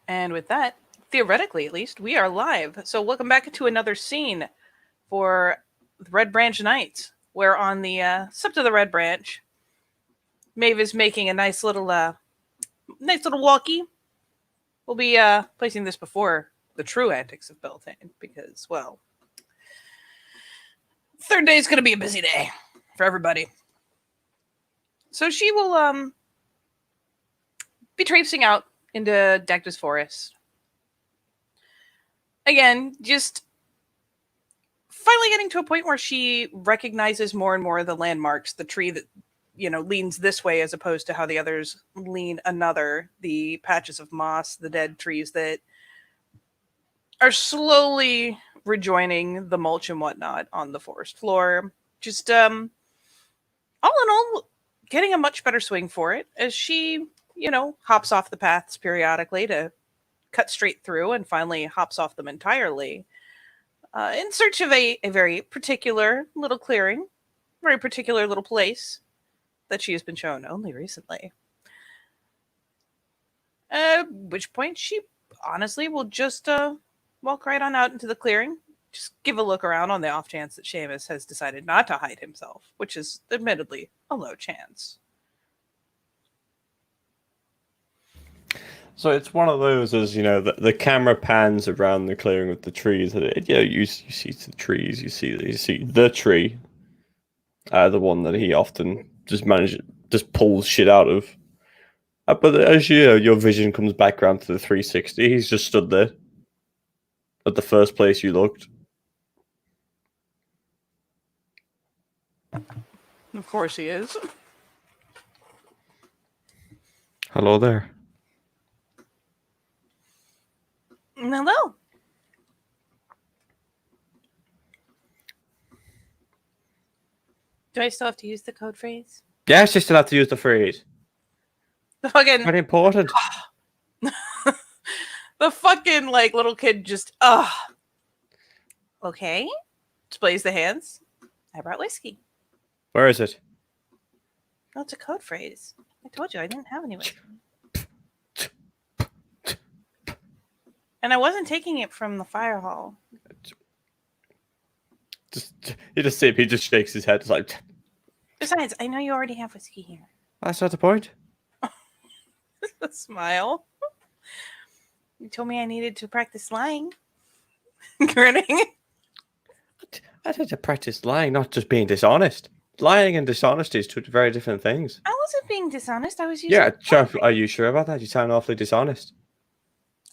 And with that, theoretically at least, we are live. So welcome back to another scene for Red Branch Nights, where on the Sept of the Red Branch, Maeve is making a nice little walkie. We'll be placing this before the true antics of Beltane, because, well, third day is going to be a busy day for everybody. So she will be traipsing out into Dactus Forest. Again, just finally getting to a point where she recognizes more and more of the landmarks, the tree that, leans this way as opposed to how the others lean another, the patches of moss, the dead trees that are slowly rejoining the mulch and whatnot on the forest floor. Just, all in all, getting a much better swing for it as she, hops off the paths periodically to cut straight through and finally hops off them entirely in search of a very particular little clearing, very particular little place that she has been shown only recently. At which point she honestly will just walk right on out into the clearing, just give a look around on the off chance that Seamus has decided not to hide himself, which is admittedly a low chance. So it's one of those, as the camera pans around the clearing with the trees. You see the trees, you see the tree, the one that he often just pulls shit out of. But as your vision comes back around to the 360, he's just stood there at the first place you looked. Of course he is. Hello there. Hello. Do I still have to use the code phrase? Yes, you still have to use the phrase. The fucking... Very important. The fucking, little kid just, Okay. Displays the hands. I brought whiskey. Where is it? Oh, it's a code phrase. I told you I didn't have any whiskey. And I wasn't taking it from the fire hall. He just shakes his head. It's like... Besides, I know you already have whiskey here. That's not the point. A smile. You told me I needed to practice lying. Grinning. I had to practice lying, not just being dishonest. Lying and dishonesty is two very different things. I wasn't being dishonest. I was using... Yeah, are you sure about that? You sound awfully dishonest.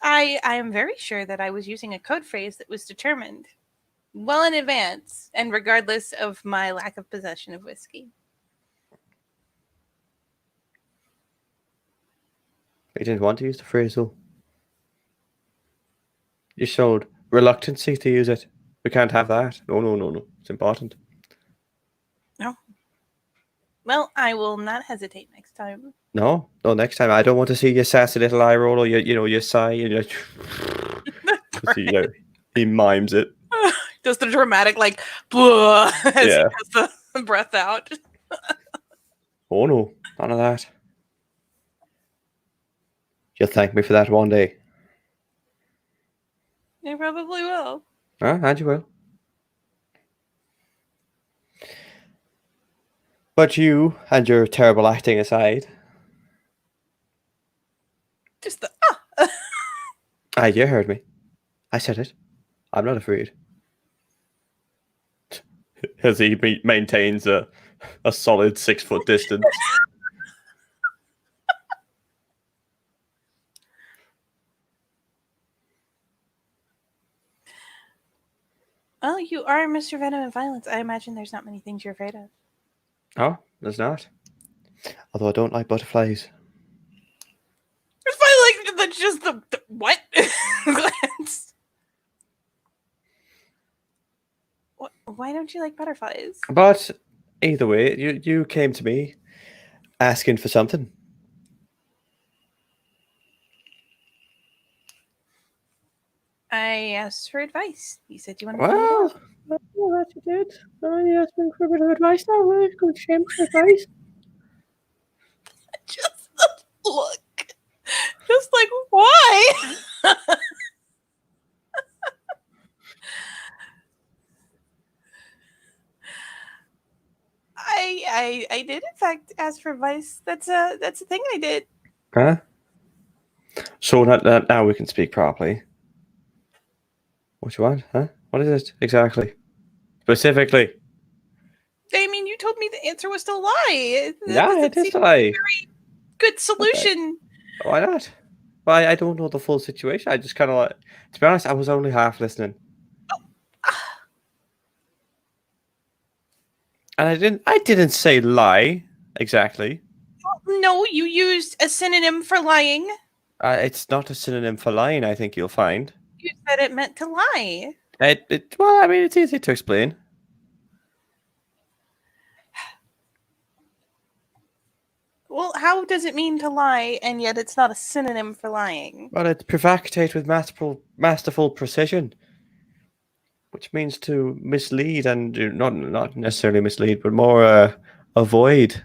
I am very sure that I was using a code phrase that was determined well in advance and regardless of my lack of possession of whiskey. You didn't want to use the phrase, though. You showed reluctancy to use it. We can't have that. No. It's important. No. Well, I will not hesitate next time. No, next time. I don't want to see your sassy little eye roll or your sigh. He mimes it. Just the dramatic, as he has the breath out. Oh, no. None of that. You'll thank me for that one day. You probably will. And you will. But you and your terrible acting aside... Just the you heard me. I said it. I'm not afraid. As he maintains a solid 6 foot distance. Well, you are Mr. Venom and Violence. I imagine there's not many things you're afraid of. Oh, there's not. Although I don't like butterflies. It's funny, that's just the what? Glance. Why don't you like butterflies? But either way, you came to me asking for something. I asked for advice. You said you wanted to that you did. You asked me for a bit of advice now. Well, good shame for advice. Just look. Just why? I did in fact ask for advice. That's a thing I did. Huh? So now we can speak properly. What you want? Huh? What is it exactly? Specifically? I mean, you told me the answer was to lie. That Yeah, doesn't it is seem a lie. good solution. Why not? Well, I don't know the full situation. I just kind of like, to be honest, I was only half listening, and I didn't say lie exactly. No, you used a synonym for lying. It's not a synonym for lying. I think you'll find. You said it meant to lie. Well, I mean, it's easy to explain. Well, how does it mean to lie, and yet it's not a synonym for lying? Well, it's prevaricate with masterful precision, which means to mislead and not necessarily mislead, but more avoid.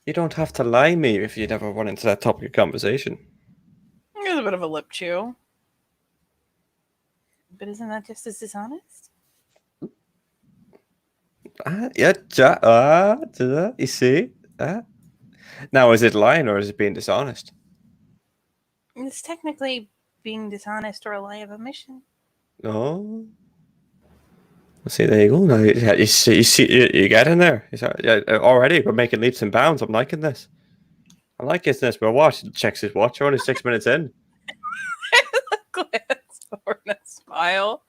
You don't have to lie me if you never run into that topic of conversation. It's a bit of a lip chew. But isn't that just as dishonest? You see? Now, is it lying or is it being dishonest? It's technically being dishonest or a lie of omission. No. See, there you go. Now you see, you get in there. Already we're making leaps and bounds. I'm liking this. I'm liking this. But watch, checks his watch. We're only 6 minutes in. Glance over and a smile.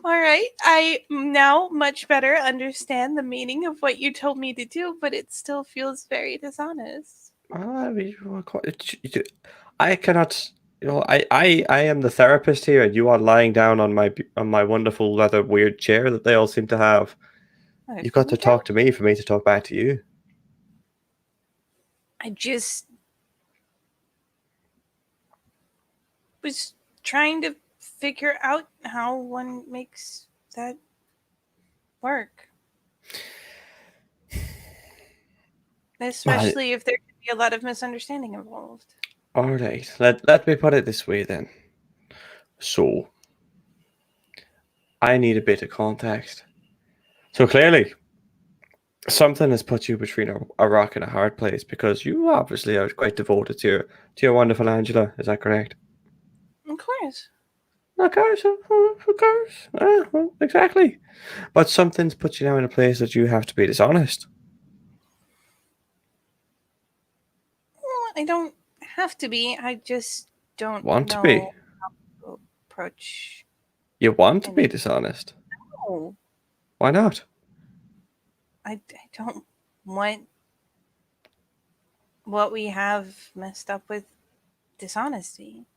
All right, I now much better understand the meaning of what you told me to do, but it still feels very dishonest. I mean, I cannot. I am the therapist here, and you are lying down on my wonderful leather weird chair that they all seem to have. You've got to talk to me for me to talk back to you. I just was trying to figure out how one makes that work. Especially if there could be a lot of misunderstanding involved. All right, let me put it this way then. So, I need a bit of context. So clearly, something has put you between a rock and a hard place because you obviously are quite devoted to your wonderful Angela. Is that correct? Of course. Of course, well, exactly. But something's put you now in a place that you have to be dishonest. Well, I don't have to be. I just don't Want know to be? how to approach. You want to be dishonest? No, Why not? I don't want what we have messed up with dishonesty.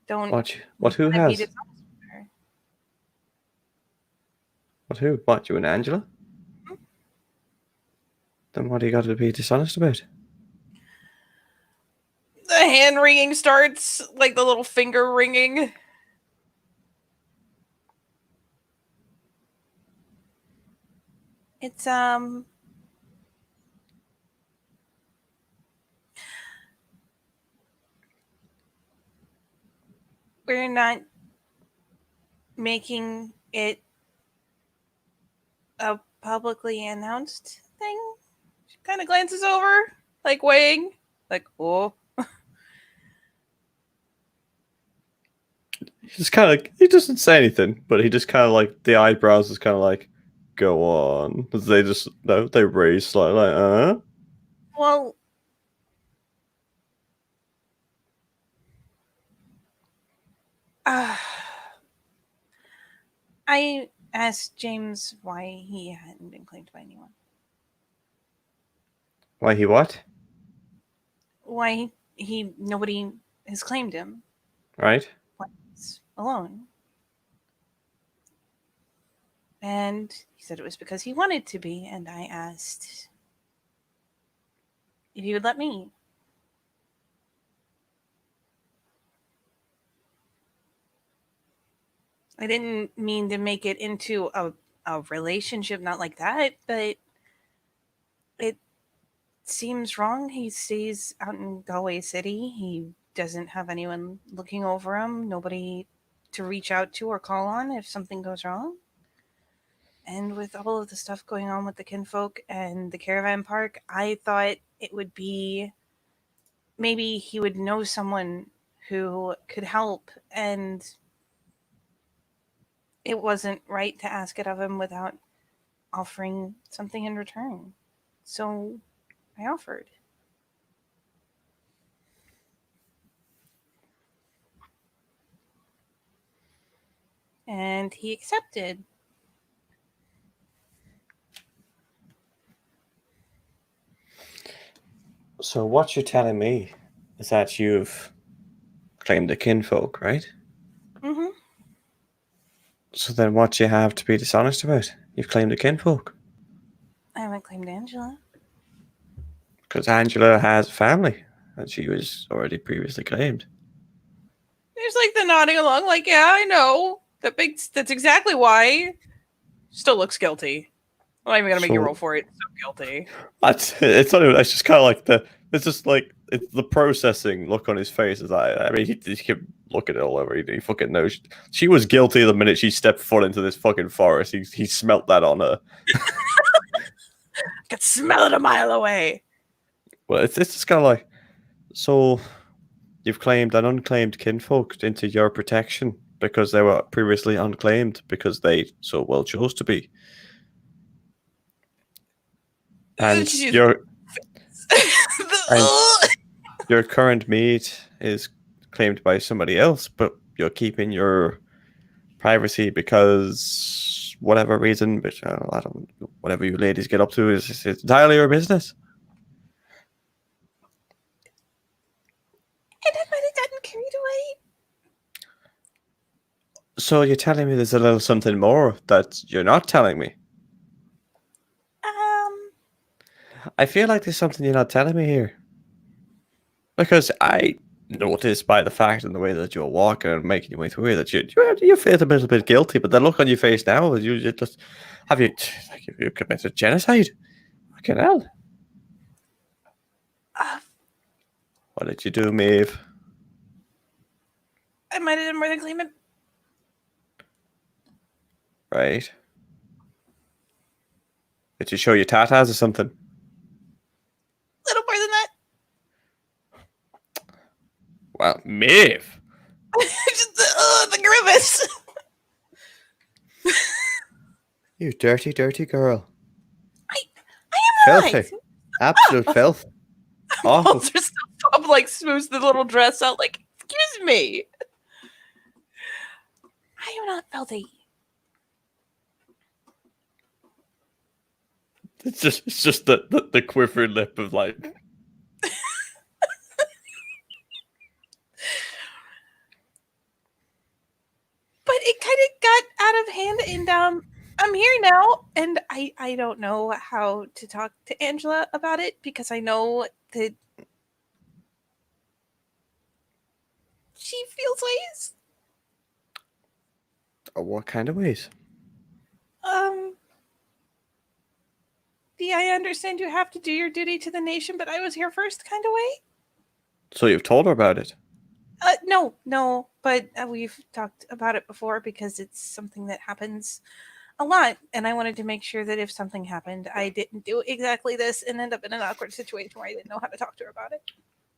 Don't What? Who wanna be has? dishonest with her. What? Who? What? You and Angela? Then what do you got to be dishonest about? The hand wringing starts, like the little finger ringing. It's we're not making it a publicly announced thing. She kind of glances over, like weighing, like, oh. He doesn't say anything, but he just kind of like the eyebrows is kind of like, go on. They just no, they raise slightly, like, Well, I asked James why he hadn't been claimed by anyone. Why he what? Why nobody has claimed him. Right? Why he's alone. And he said it was because he wanted to be, and I asked if he would let me. I didn't mean to make it into a relationship, not like that, but it seems wrong. He stays out in Galway City. He doesn't have anyone looking over him, nobody to reach out to or call on if something goes wrong. And with all of the stuff going on with the kinfolk and the caravan park, I thought it would be maybe he would know someone who could help, and it wasn't right to ask it of him without offering something in return. So I offered. And he accepted. So what you're telling me is that you've claimed the kinfolk, right? Mm-hmm. So then what do you have to be dishonest about? You've claimed the kinfolk. I haven't claimed Angela. Because Angela has a family, and she was already previously claimed. There's like the nodding along, like, yeah, I know. That's exactly why. Still looks guilty. I'm not even gonna make you roll for it. So guilty. It's not even. It's just kind of like it's just like it's the processing look on his face. Is like, I mean, he kept looking it all over. He fucking knows she was guilty the minute she stepped foot into this fucking forest. He smelt that on her. I could smell it a mile away. Well, it's just kind of like, so you've claimed an unclaimed kinfolk into your protection because they were previously unclaimed because they so well chose to be. And your current mate is claimed by somebody else, but you're keeping your privacy because whatever reason, but I don't. Whatever you ladies get up to is entirely your business. And I might have gotten carried away. So you're telling me there's a little something more that you're not telling me? I feel like there's something you're not telling me here. Because I noticed by the fact and the way that you're walking and making your way through that you feel a little bit guilty, but the look on your face now is you just have you committed genocide? Fucking hell. What did you do, Maeve? I might have done more than claim it. Right. Did you show your tatas or something? A little more than that. Well, Maeve. Just the grimace. You dirty, dirty girl. I am filthy. Absolute filth. Awful. Walter Bob like smooths the little dress out like, excuse me. I am not filthy. It's just the quivering lip of like. But it kind of got out of hand, and I'm here now, and I don't know how to talk to Angela about it because I know that she feels ways. What kind of ways? The I understand you have to do your duty to the nation, but I was here first kind of way. So you've told her about it? No, but we've talked about it before because it's something that happens a lot, and I wanted to make sure that if something happened, I didn't do exactly this and end up in an awkward situation where I didn't know how to talk to her about it.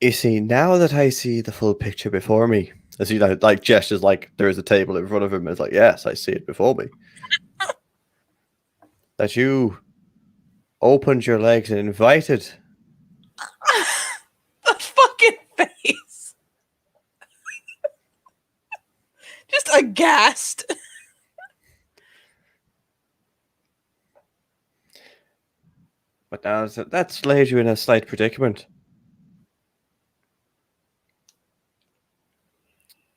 You see, now that I see the full picture before me, as he like gestures like there is a table in front of him, it's like, yes, I see it before me. That you opened your legs and invited The fucking face. Just aghast. But now that's laid you in a slight predicament.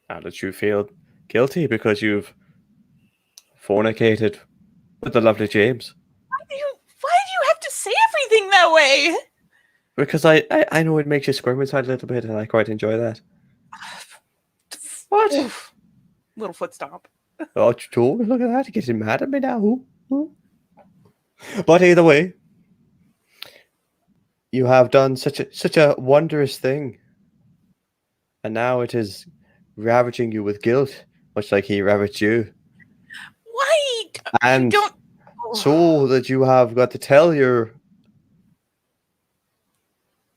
Now that you feel guilty because you've fornicated with the lovely James. Why do you have to say everything that way? Because I know it makes you squirm inside a little bit, and I quite enjoy that. What? Oof. Little foot stomp. Oh, you told me, look at that. You're getting mad at me now. But either way, you have done such a wondrous thing. and now it is ravaging you with guilt, much like he ravaged you. Why? You And don't. so that you have got to tell your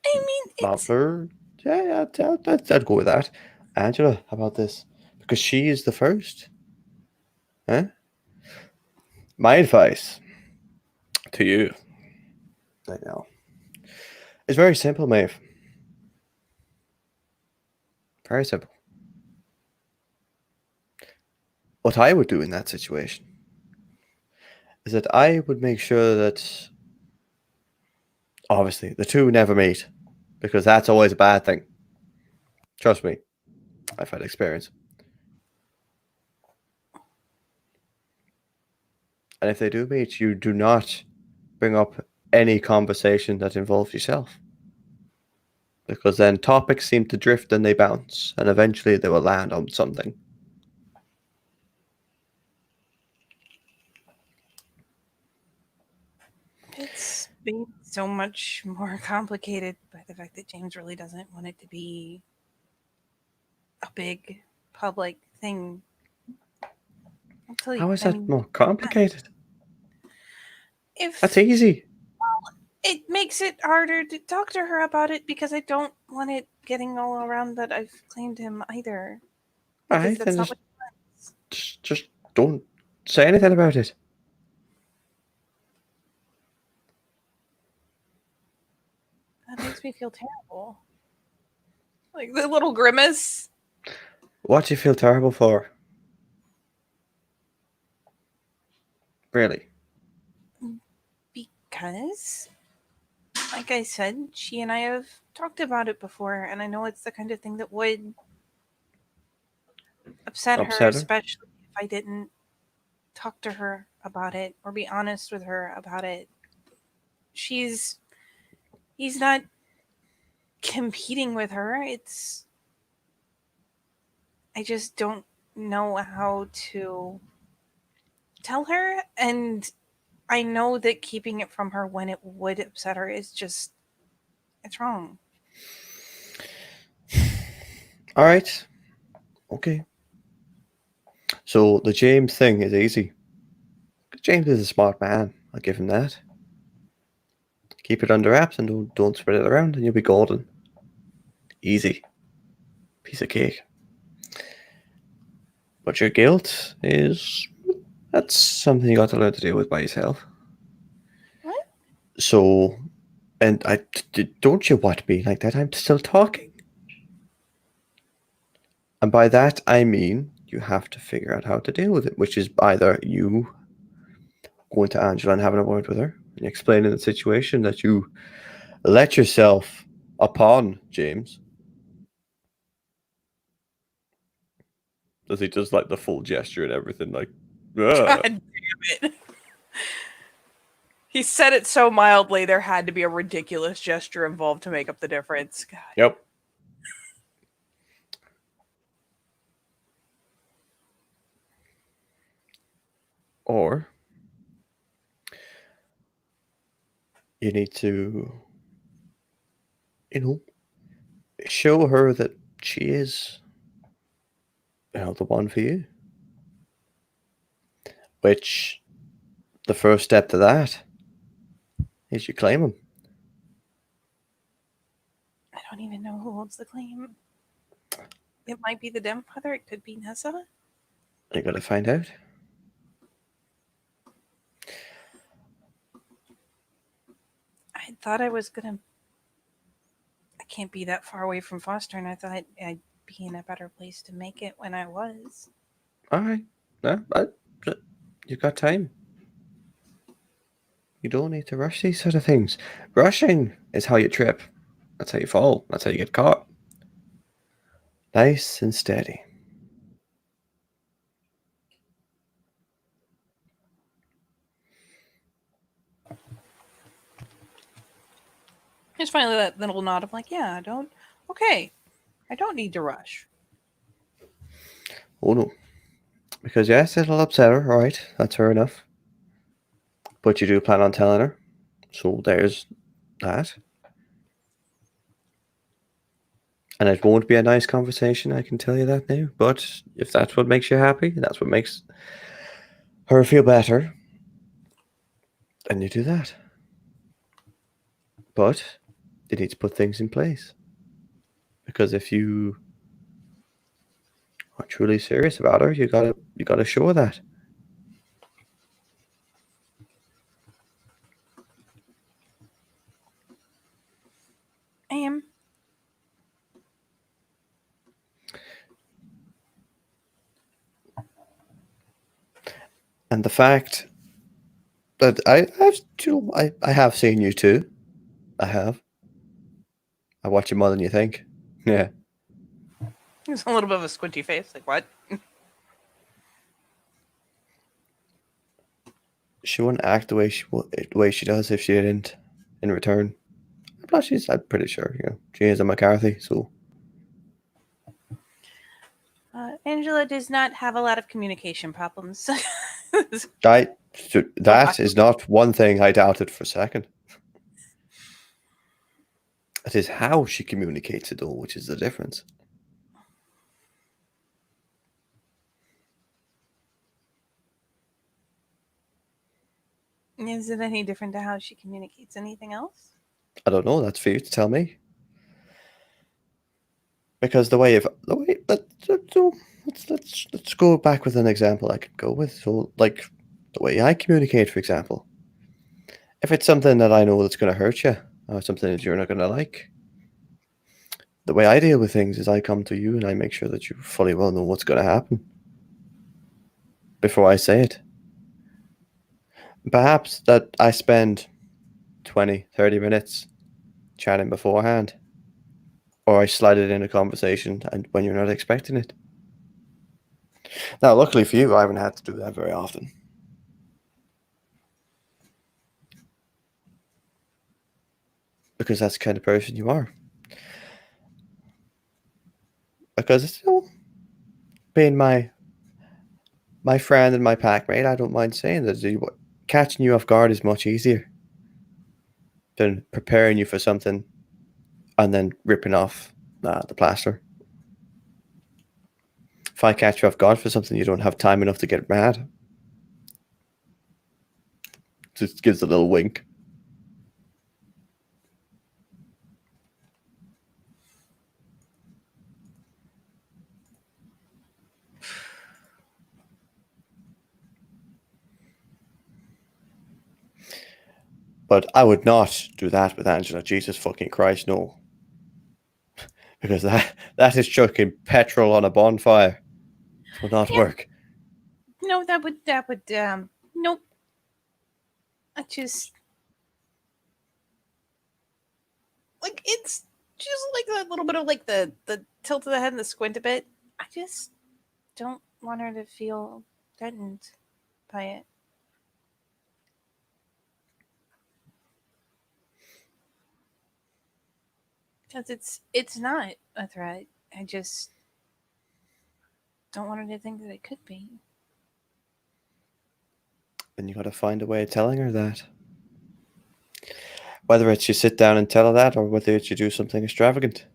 I mean, it's. mother, yeah, I'd go with that. Angela, how about this? Because she is the first. Huh? My advice to you right now is very simple, Maeve. Very simple. What I would do in that situation is that I would make sure that obviously the two never meet because that's always a bad thing. Trust me, I've had experience. And if they do meet, you do not bring up any conversation that involves yourself. Because then topics seem to drift and they bounce, and eventually they will land on something. It's made so much more complicated by the fact that James really doesn't want it to be a big public thing. How is that more complicated? If That's easy. it makes it harder to talk to her about it because I don't want it getting all around that I've claimed him either. Because Alright, that's then not what just don't say anything about it. that makes me feel terrible. Like the little grimace. What do you feel terrible for? Really? Because, like I said, she and I have talked about it before, and I know it's the kind of thing that would upset her, especially if I didn't talk to her about it or be honest with her about it. He's not competing with her. I just don't know how to tell her, and I know that keeping it from her when it would upset her is just, it's wrong. All right. Okay. So the James thing is easy. James is a smart man. I'll give him that. Keep it under wraps and don't spread it around, and you'll be golden. Easy. Piece of cake. But your guilt that's something you got to learn to deal with by yourself. What? So, and don't you want to be like that? I'm still talking. And by that, I mean you have to figure out how to deal with it, which is either you going to Angela and having a word with her and explaining the situation that you let yourself upon James. Does he just like the full gesture and everything? Like, God damn it. He said it so mildly, there had to be a ridiculous gesture involved to make up the difference. God. Yep. Or you need to, show her that she is, the one for you. Which, the first step to that is you claim him. I don't even know who holds the claim. It might be the Demfather, it could be Nessa. You gotta find out. I thought I was gonna. I can't be that far away from Foster, and I thought I'd be in a better place to make it when I was. Alright. No, you've got time. You don't need to rush these sort of things. Rushing is how you trip. That's how you fall. That's how you get caught. Nice and steady. Just finally that little nod of like, yeah, I don't need to rush. Oh no. Because yes, it'll upset her, alright, that's fair enough. But you do plan on telling her. So there's that. And it won't be a nice conversation, I can tell you that now. But if that's what makes you happy, that's what makes her feel better, then you do that. But you need to put things in place. Because if you are truly serious about her, you gotta show that. I am. And the fact that I have seen you too. I have. I watch you more than you think. Yeah. There's a little bit of a squinty face. Like, what? She wouldn't act the way she does if she didn't in return. Plus, I'm pretty sure, she is a McCarthy, so. Angela does not have a lot of communication problems. That is not one thing I doubted for a second. It is how she communicates it, though, which is the difference. Is it any different to how she communicates anything else? I don't know. That's for you to tell me. Because let's go back with an example I could go with. So, like the way I communicate, for example, if it's something that I know that's going to hurt you, or something that you're not going to like, the way I deal with things is I come to you and I make sure that you fully well know what's going to happen before I say it. Perhaps that I spend 20, 30 minutes chatting beforehand, or I slide it in a conversation and when you're not expecting it. Now, luckily for you, I haven't had to do that very often. Because that's the kind of person you are. Because it's being my friend and my packmate, I don't mind saying that catching you off guard is much easier than preparing you for something and then ripping off the plaster. If I catch you off guard for something, you don't have time enough to get mad. Just gives a little wink. But I would not do that with Angela. Jesus fucking Christ, no. Because that is chucking petrol on a bonfire. It will not work. No, that would nope. I just like it's just like that little bit of like the tilt of the head and the squint a bit. I just don't want her to feel threatened by it. Because it's not a threat. I just don't want her to think that it could be. And you got to find a way of telling her that. Whether it's you sit down and tell her that, or whether it's you do something extravagant.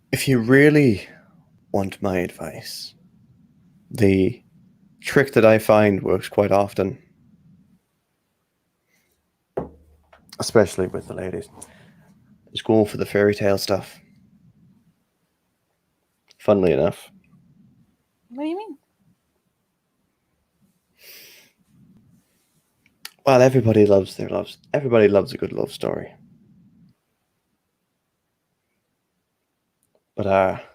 If you really want my advice, the trick that I find works quite often, especially with the ladies, is going for the fairy tale stuff. Funnily enough. What do you mean? Well, everybody loves a good love story. But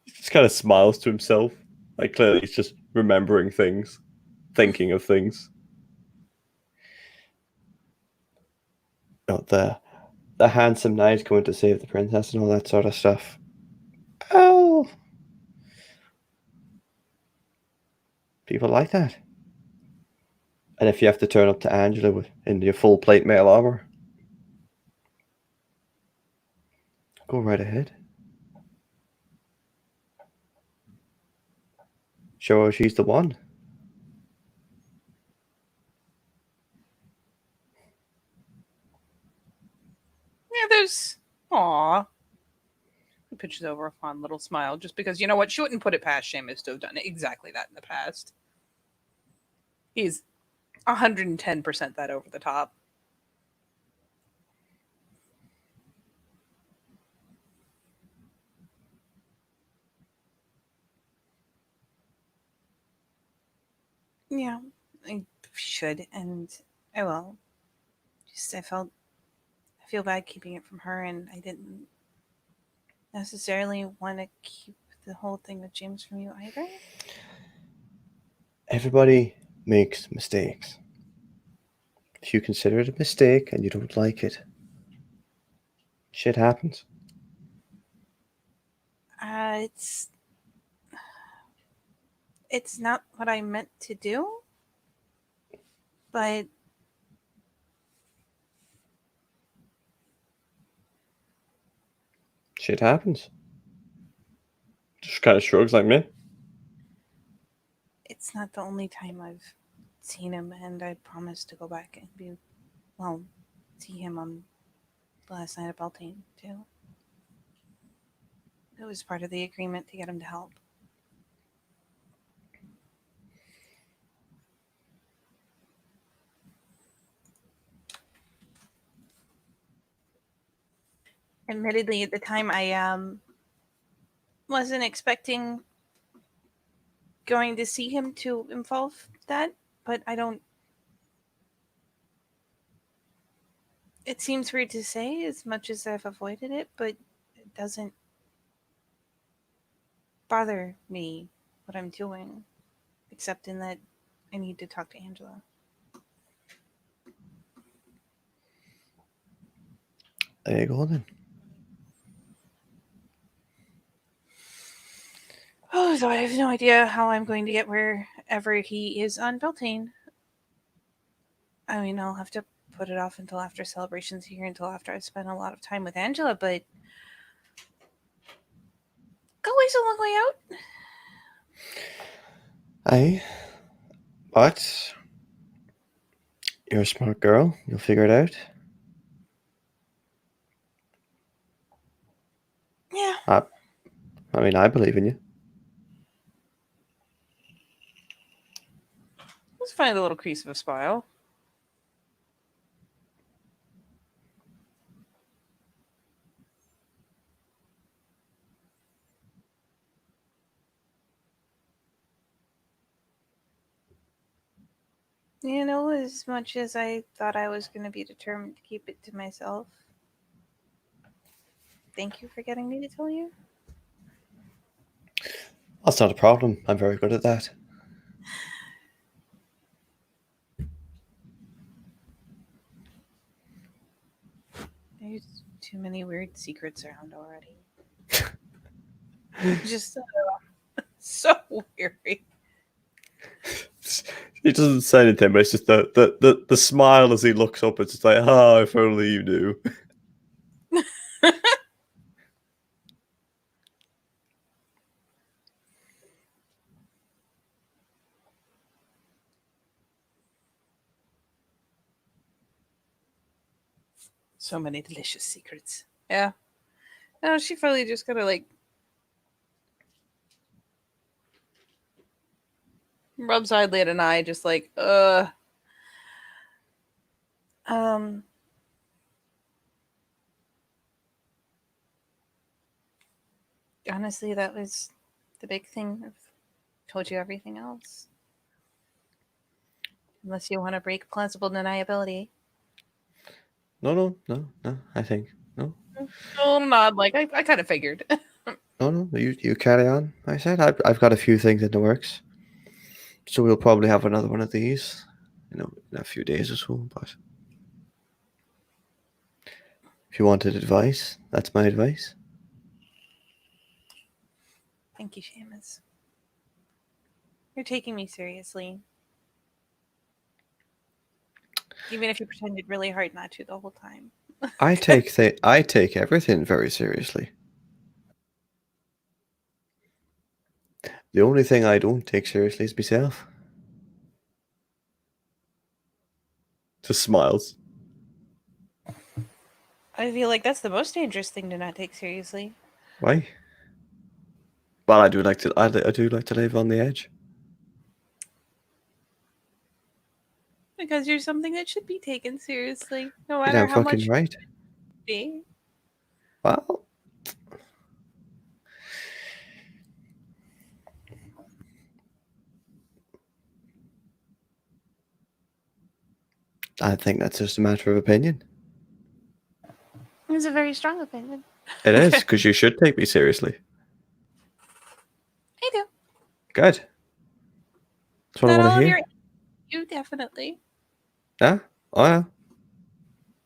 he just kind of smiles to himself. Like clearly he's just remembering things, thinking of things. The handsome knight going to save the princess and all that sort of stuff. Oh, people like that. And if you have to turn up to Angela in your full plate mail armor, Go right ahead. Show her she's the one. Yeah, there's. Aw. He pitches over a fond little smile, just because you know what? She wouldn't put it past Seamus to have done exactly that in the past. He's 110% that over the top. Yeah, I should, and I will. Just I feel bad keeping it from her, and I didn't necessarily want to keep the whole thing with James from you either. Everybody makes mistakes. If you consider it a mistake and you don't like it, shit happens. It's not what I meant to do, but Shit happens. Just kind of shrugs like me. it's not the only time I've seen him, and I promised to go back and see him on the last night of Beltane too. It was part of the agreement to get him to help. Admittedly, at the time, I wasn't expecting going to see him to involve that, but I don't. It seems weird to say, as much as I've avoided it, but it doesn't bother me what I'm doing, except in that I need to talk to Angela. There you go then. Oh, so I have no idea how I'm going to get wherever he is on Beltane. I mean, I'll have to put it off until after celebrations here, until after I've spent a lot of time with Angela, but Galway's a long way out. Aye. But you're a smart girl. You'll figure it out. Yeah. I mean, I believe in you. Let's find a little crease of a smile. You know, as much as I thought I was going to be determined to keep it to myself, thank you for getting me to tell you. That's not a problem. I'm very good at that. There's too many weird secrets around already. Just so weary. He doesn't say anything, but it's just the smile as he looks up. It's just like, oh, if only you knew. So many delicious secrets. Yeah. No, she probably just gotta like rubs idly at an eye, just like, um honestly, that was the big thing. I've told you everything else. Unless you want to break plausible deniability. No. I think no. Oh, nod like I kind of figured. No. You carry on. I said I've got a few things in the works, so we'll probably have another one of these, in a few days or so. But if you wanted advice, that's my advice. Thank you, Seamus. You're taking me seriously. Even if you pretended really hard not to the whole time. I take everything very seriously. The only thing I don't take seriously is myself. Just smiles. I feel like that's the most dangerous thing to not take seriously. Why? Well, I do like to. I do like to live on the edge. Because you're something that should be taken seriously, no You're matter damn how much fucking right. it be. Well, I think that's just a matter of opinion. It's a very strong opinion. It is, because you should take me seriously. I do. Good. That's what I Not want to all of hear. you definitely. Yeah? Oh, yeah. Of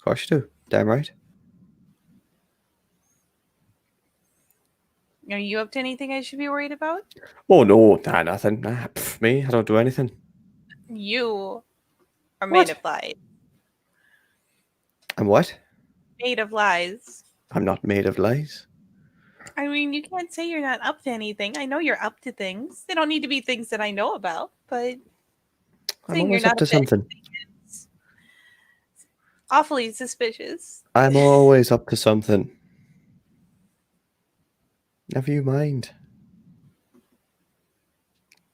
course you do. Damn right. Are you up to anything I should be worried about? Oh, no. Nah, nothing. Nah, me. I don't do anything. You are made What? of lies. I'm what? Made of lies. I'm not made of lies. I mean, you can't say you're not up to anything. I know you're up to things. They don't need to be things that I know about, but I'm saying you're always up not to up to something. anything is awfully suspicious. I'm always up to something. Never you mind.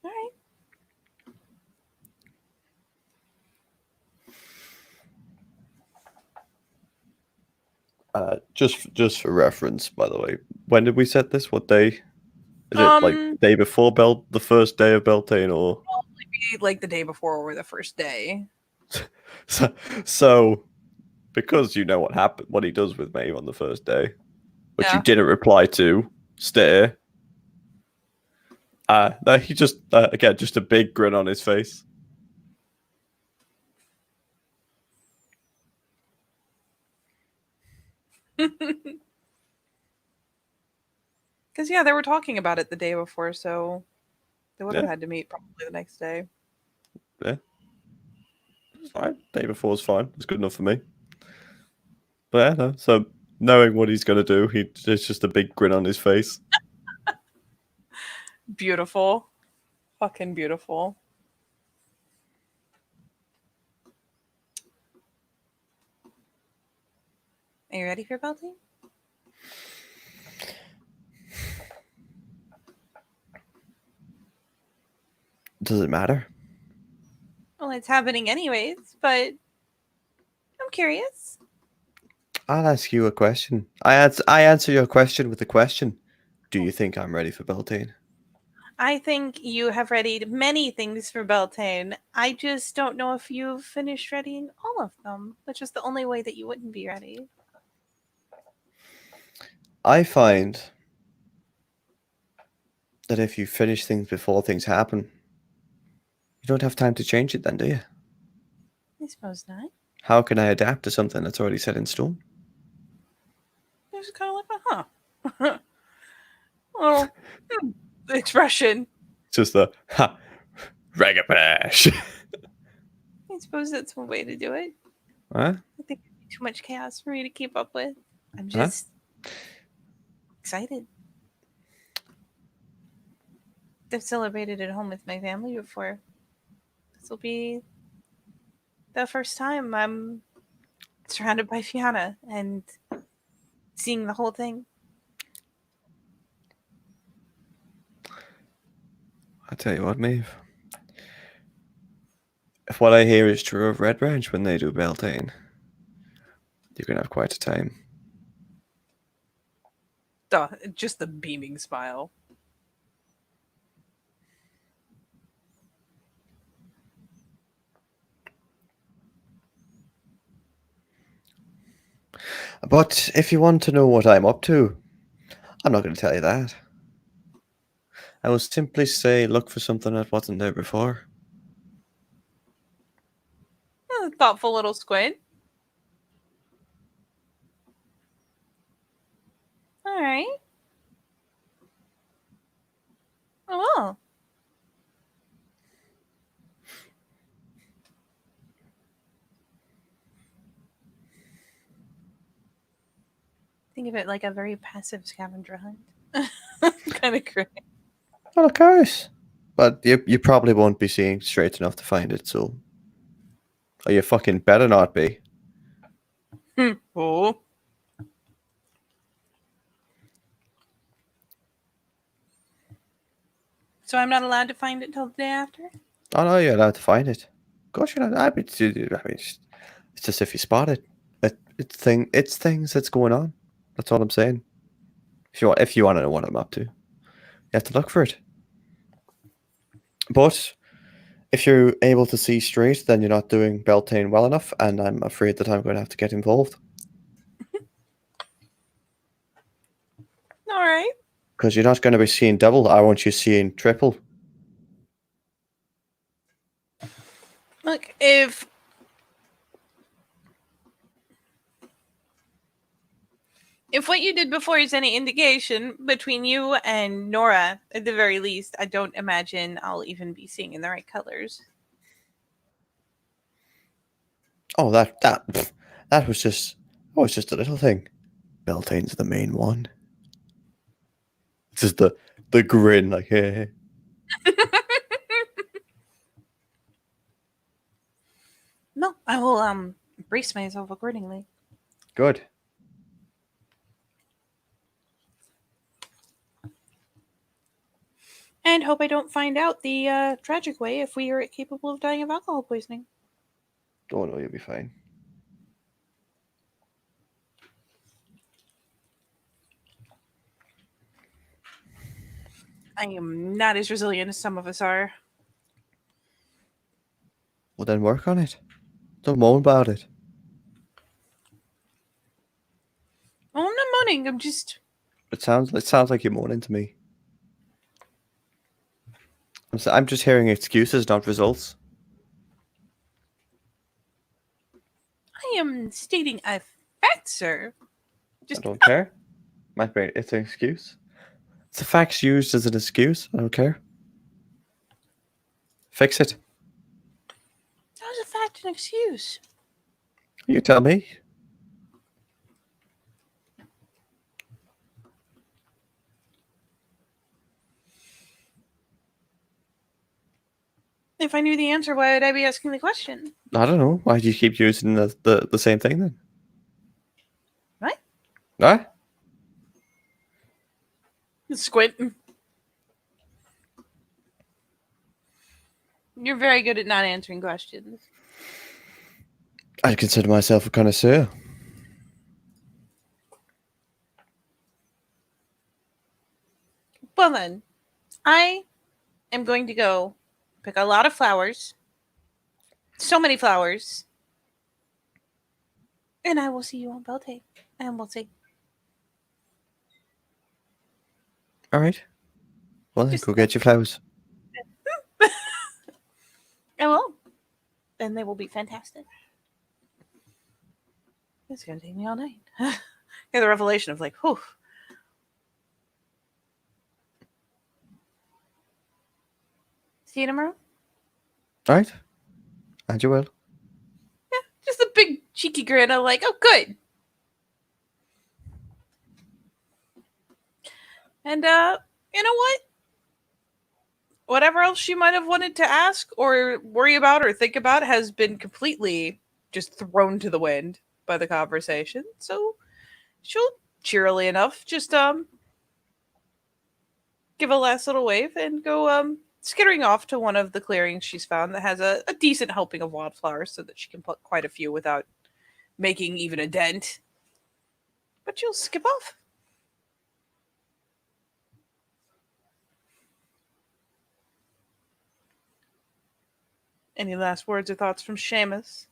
All right. Just for reference, by the way, when did we set this? What day? Is it like Um, day before the first day of Beltane, or Maybe like the day before or the first day. so? Because you know what happened, what he does with Maeve on the first day, which you Yeah. didn't reply to, stare. No, he just again just a big grin on his face. Because, yeah, they were talking about it the day before, so they would have Yeah, had to meet probably the next day. yeah, it's fine. Day before is fine. It's good enough for me. But yeah, no. So knowing what he's gonna do, it's just a big grin on his face. Beautiful. Fucking beautiful. Are you ready for Beltane? Does it matter? Well, it's happening anyways, but I'm curious. I'll ask you a question. I answer your question with a question. Do you think I'm ready for Beltane? I think you have readied many things for Beltane. I just don't know if you've finished readying all of them, which is the only way that you wouldn't be ready. I find that if you finish things before things happen, you don't have time to change it then, do you? I suppose not. How can I adapt to something that's already set in stone? It's kind of like a little expression. Just the ha ragabash. I suppose that's one way to do it. Huh? I think it'd be too much chaos for me to keep up with. I'm Huh? just excited. I've celebrated at home with my family before. This will be the first time I'm surrounded by Fiona and seeing the whole thing. I tell you what, Maeve. If what I hear is true of Red Branch when they do Beltane, you're gonna have quite a time. Duh, just the beaming smile. But if you want to know what I'm up to, I'm not going to tell you that. I will simply say look for something that wasn't there before. Thoughtful little squint. All right. Oh, well. Think of it like a very passive scavenger hunt. Kind of great. Well, of course. But you probably won't be seeing straight enough to find it, so. Oh, you fucking better not be. Oh. So I'm not allowed to find it till the day after? Oh no, you're allowed to find it. Of course you're not. I mean, it's just if you spot it. It's things that's going on. That's all I'm saying. If you want to know what I'm up to, you have to look for it. But if you're able to see straight, then you're not doing Beltane well enough, and I'm afraid that I'm going to have to get involved. All right. Because you're not going to be seeing double. I want you seeing triple. Look, if what you did before is any indication, between you and Nora, at the very least, I don't imagine I'll even be seeing in the right colors. Oh, that was just a little thing. Beltane's the main one. Just the grin, like, hey. No, I will brace myself accordingly. Good. And hope I don't find out the tragic way if we are capable of dying of alcohol poisoning. Oh no, you'll be fine. I am not as resilient as some of us are. Well, then work on it. Don't moan about it. Oh, I'm not moaning. I'm just. It sounds like you're moaning to me. I'm just hearing excuses, not results. I am stating a fact, sir. I don't care. My brain, it's an excuse. It's the facts used as an excuse. I don't care. Fix it. That was a fact and excuse. You tell me. If I knew the answer, why would I be asking the question? I don't know. Why do you keep using the same thing then? What? What? Squinting. You're very good at not answering questions. I consider myself a connoisseur. Well then, I am going to go pick a lot of flowers. So many flowers. And I will see you on Beltane. And we'll see. All right. Well, then Just- go get your flowers. I will. And they will be fantastic. It's going to take me all night. Yeah, the revelation of like, whew. See you tomorrow? All right. And you will. Yeah, just a big cheeky grin of like, oh, good. And you know what? Whatever else she might have wanted to ask or worry about or think about has been completely just thrown to the wind by the conversation. So she'll cheerily enough just give a last little wave and go skittering off to one of the clearings she's found that has a decent helping of wildflowers so that she can pluck quite a few without making even a dent. But she'll skip off. Any last words or thoughts from Seamus?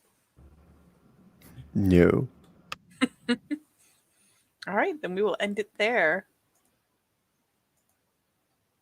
No. All right, then we will end it there.